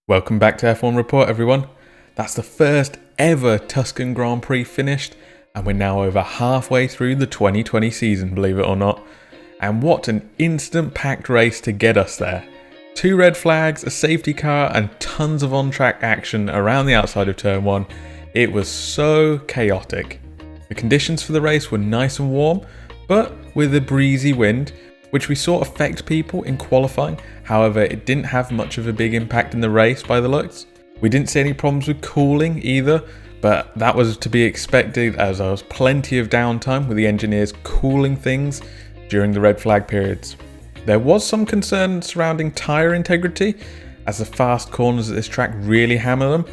Welcome back to F1 Report, everyone. That's the first ever Tuscan Grand Prix finished, and we're now over halfway through the 2020 season, believe it or not. And what an instant-packed race to get us there. 2 red flags, a safety car, and tons of on-track action around the outside of Turn 1. It was so chaotic. The conditions for the race were nice and warm, but with a breezy wind, which we saw affect people in qualifying. However, it didn't have much of a big impact in the race by the looks. We didn't see any problems with cooling either, but that was to be expected as there was plenty of downtime with the engineers cooling things during the red flag periods. There was some concern surrounding tyre integrity, as the fast corners at this track really hammer them,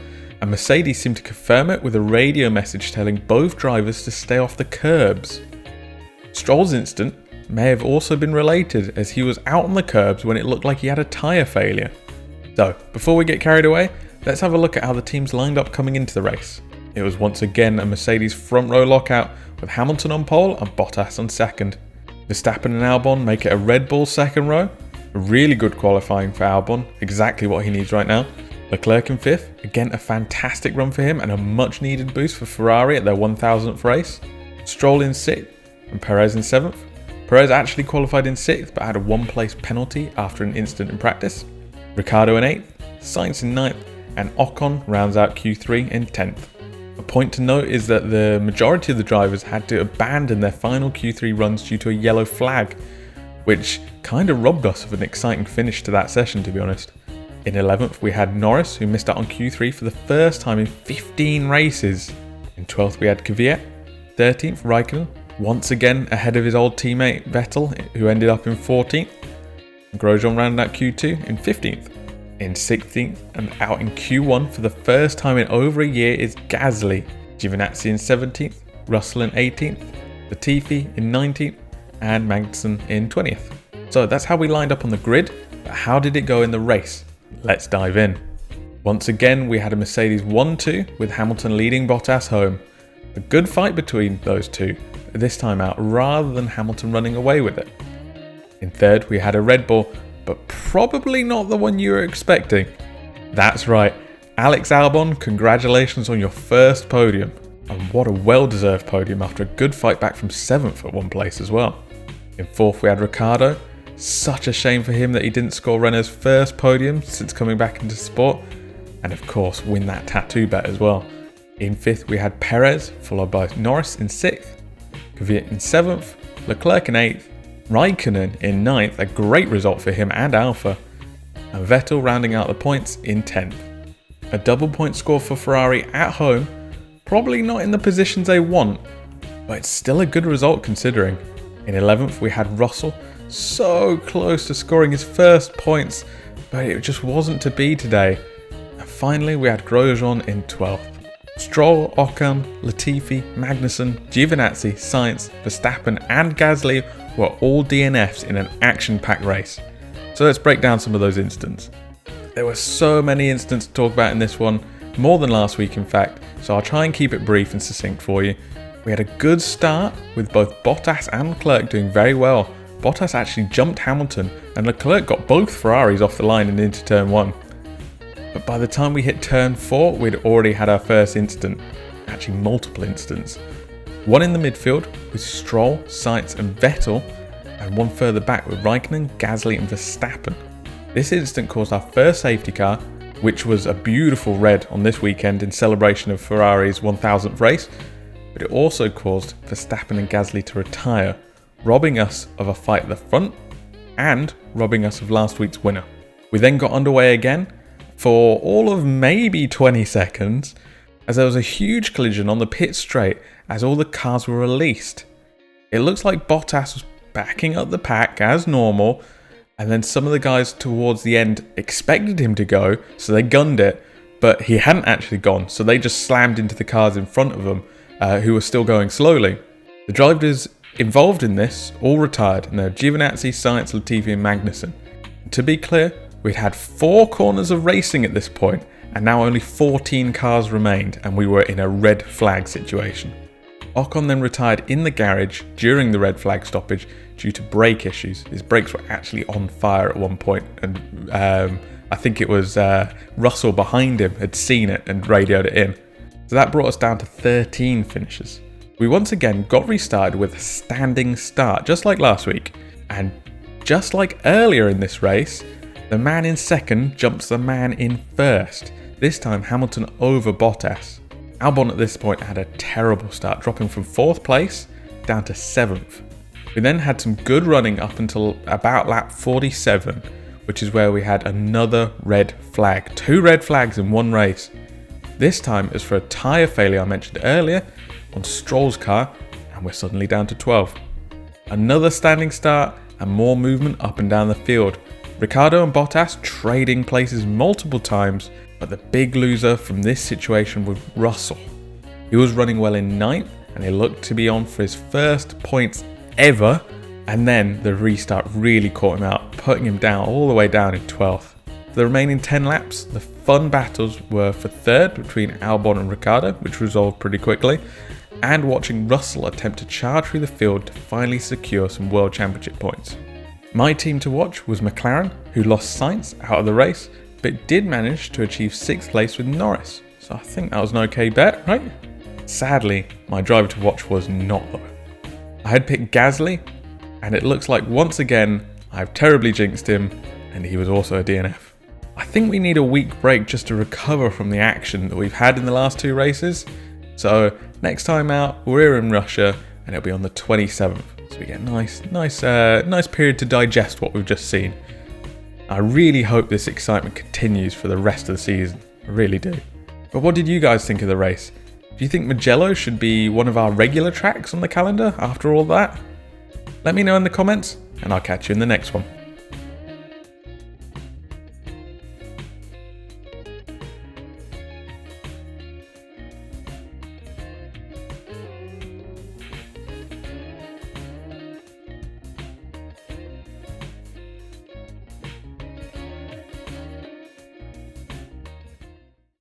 and Mercedes seemed to confirm it with a radio message telling both drivers to stay off the curbs. Stroll's incident may have also been related, as he was out on the curbs when it looked like he had a tyre failure. So, before we get carried away, let's have a look at how the teams lined up coming into the race. It was once again a Mercedes front row lockout, with Hamilton on pole and Bottas on second. Verstappen and Albon make it a Red Bull second row. A really good qualifying for Albon, exactly what he needs right now. Leclerc in 5th, again a fantastic run for him and a much needed boost for Ferrari at their 1000th race. Stroll in 6th and Perez in 7th. Perez actually qualified in 6th but had a 1-place penalty after an incident in practice. Ricciardo in 8th, Sainz in 9th, and Ocon rounds out Q3 in 10th. A point to note is that the majority of the drivers had to abandon their final Q3 runs due to a yellow flag, which kind of robbed us of an exciting finish to that session, to be honest. In 11th we had Norris, who missed out on Q3 for the first time in 15 races. In 12th we had Kvyat, 13th Raikkonen, once again ahead of his old teammate Vettel, who ended up in 14th. Grosjean rounded out Q2 in 15th. In 16th and out in Q1 for the first time in over a year is Gasly. Giovinazzi in 17th, Russell in 18th, Latifi in 19th, and Magnussen in 20th. So that's how we lined up on the grid, but how did it go in the race? Let's dive in. Once again we had a Mercedes 1-2 with Hamilton leading Bottas home. A good fight between those two, this time out, rather than Hamilton running away with it. In 3rd we had a Red Bull, but probably not the one you were expecting. That's right, Alex Albon, congratulations on your first podium. And what a well-deserved podium after a good fight back from 7th at one place as well. In 4th we had Ricciardo. Such a shame for him that he didn't score Renault's first podium since coming back into sport. And of course win that tattoo bet as well. In 5th we had Perez, followed by Norris in 6th, Kvyat in 7th, Leclerc in 8th, Raikkonen in 9th, a great result for him and Alpha, and Vettel rounding out the points in 10th. A double point score for Ferrari at home, probably not in the positions they want, but it's still a good result considering. In 11th we had Russell, so close to scoring his first points, but it just wasn't to be today. And finally we had Grosjean in 12th. Stroll, Ocon, Latifi, Magnussen, Giovinazzi, Sainz, Verstappen and Gasly were all DNFs in an action-packed race. So let's break down some of those incidents. There were so many incidents to talk about in this one, more than last week in fact, so I'll try and keep it brief and succinct for you. We had a good start with both Bottas and Leclerc doing very well. Bottas actually jumped Hamilton and Leclerc got both Ferraris off the line and into turn 1. But by the time we hit turn 4, we'd already had our first incident, actually multiple incidents. One in the midfield with Stroll, Sainz and Vettel, and one further back with Raikkonen, Gasly and Verstappen. This incident caused our first safety car, which was a beautiful red on this weekend in celebration of Ferrari's 1000th race, but it also caused Verstappen and Gasly to retire, robbing us of a fight at the front and robbing us of last week's winner. We then got underway again for all of maybe 20 seconds, as there was a huge collision on the pit straight as all the cars were released. It looks like Bottas was backing up the pack as normal, and then some of the guys towards the end expected him to go, so they gunned it, but he hadn't actually gone, so they just slammed into the cars in front of them, who were still going slowly. The drivers involved in this all retired, and they're Giovinazzi, Sainz, Latifi and Magnussen. To be clear, we'd had 4 corners of racing at this point, and now only 14 cars remained, and we were in a red flag situation. Ocon then retired in the garage during the red flag stoppage due to brake issues. His brakes were actually on fire at one point, and I think it was Russell behind him had seen it and radioed it in. So that brought us down to 13 finishes. We once again got restarted with a standing start, just like last week. And just like earlier in this race, the man in second jumps the man in first. This time Hamilton over Bottas. Albon at this point had a terrible start, dropping from 4th place down to 7th. We then had some good running up until about lap 47, which is where we had another red flag. 2 red flags in one race. This time it was for a tyre failure I mentioned earlier on Stroll's car, and we're suddenly down to 12. Another standing start and more movement up and down the field. Ricciardo and Bottas trading places multiple times, but the big loser from this situation was Russell. He was running well in 9th and he looked to be on for his first points ever, and then the restart really caught him out, putting him down all the way down in 12th. For the remaining 10 laps, the fun battles were for 3rd between Albon and Ricciardo, which resolved pretty quickly, and watching Russell attempt to charge through the field to finally secure some World Championship points. My team to watch was McLaren, who lost Sainz out of the race, but did manage to achieve 6th place with Norris, so I think that was an okay bet, right? Sadly, my driver to watch was not though. I had picked Gasly, and it looks like once again I've terribly jinxed him, and he was also a DNF. I think we need a week break just to recover from the action that we've had in the last 2 races. So next time out, we're here in Russia and it'll be on the 27th. So we get a nice period to digest what we've just seen. I really hope this excitement continues for the rest of the season. I really do. But what did you guys think of the race? Do you think Mugello should be one of our regular tracks on the calendar after all that? Let me know in the comments and I'll catch you in the next one.